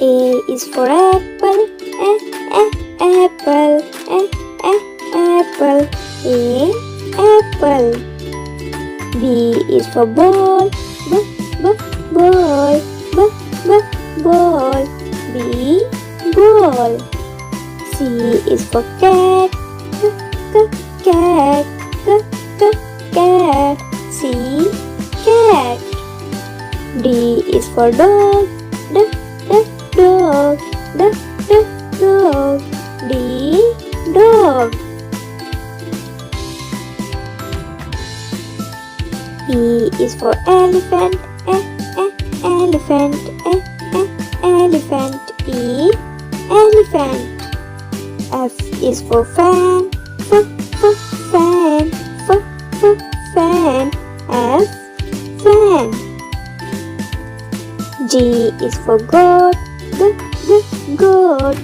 A is for apple, apple, apple, apple. B is for ball, ball, ball, B, ball. C is for cat, cat, cat, C, cat. D is for dog, dog, dog, D, dog. E is for elephant, elephant, elephant, E, elephant. F is for fan, fan, fan, F, fan. G is for goat, goat,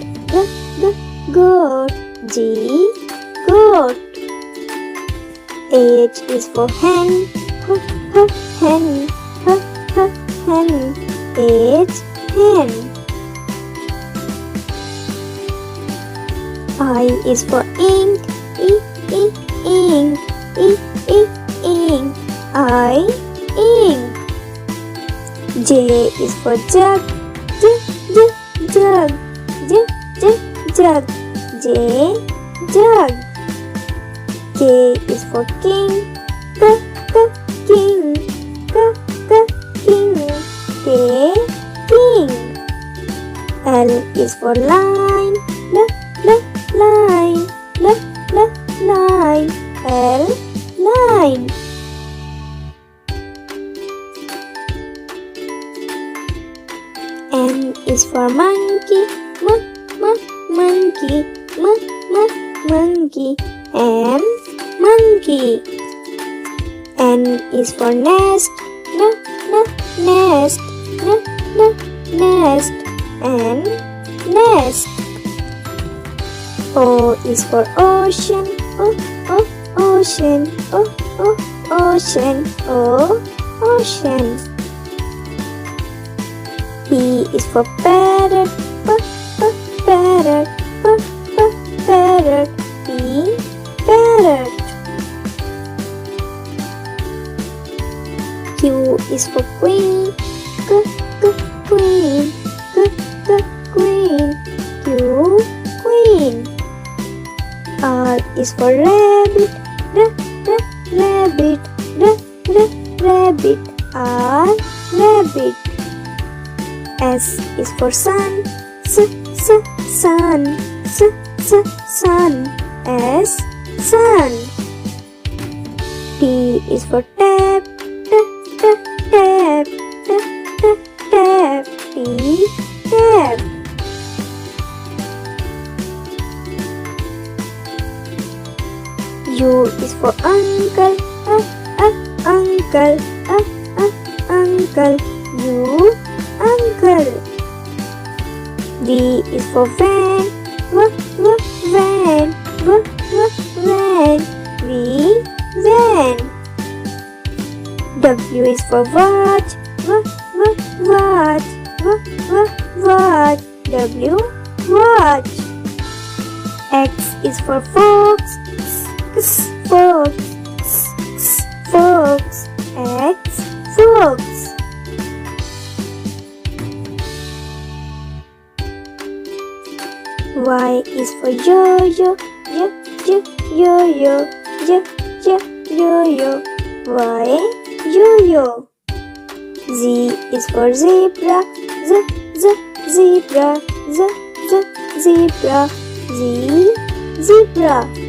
goat, G, goat. H is for hen, hen, hen, H, hen. I is for ink, ink, ink, I, ink. J is for jug, jug, jug, J, jug. K is for king, king, king, K, king. L is for line, line, line, L, line. M is for monkey, monkey, monkey, M, monkey. N is for nest, nest, nest, N, nest. O is for ocean, ocean, ocean, O, ocean. P is for parrot, parrot, parrot, P, parrot. Q is for queen, queen, queen, Q, queen. R is for rabbit, rabbit, rabbit, R, rabbit. S is for sun, sun, sun, S, sun. T is for tap, tap, tap, T, tap. U is for uncle, uncle, uncle, U, uncle. V is for van, van, van, V, van. W is for watch, watch, watch, W, watch. X is for fox, fox, fox, X, fox. Y is for yo-yo, yo-yo, yo-yo, Y, yo-yo. Z is for zebra, zebra, zebra, Z, zebra.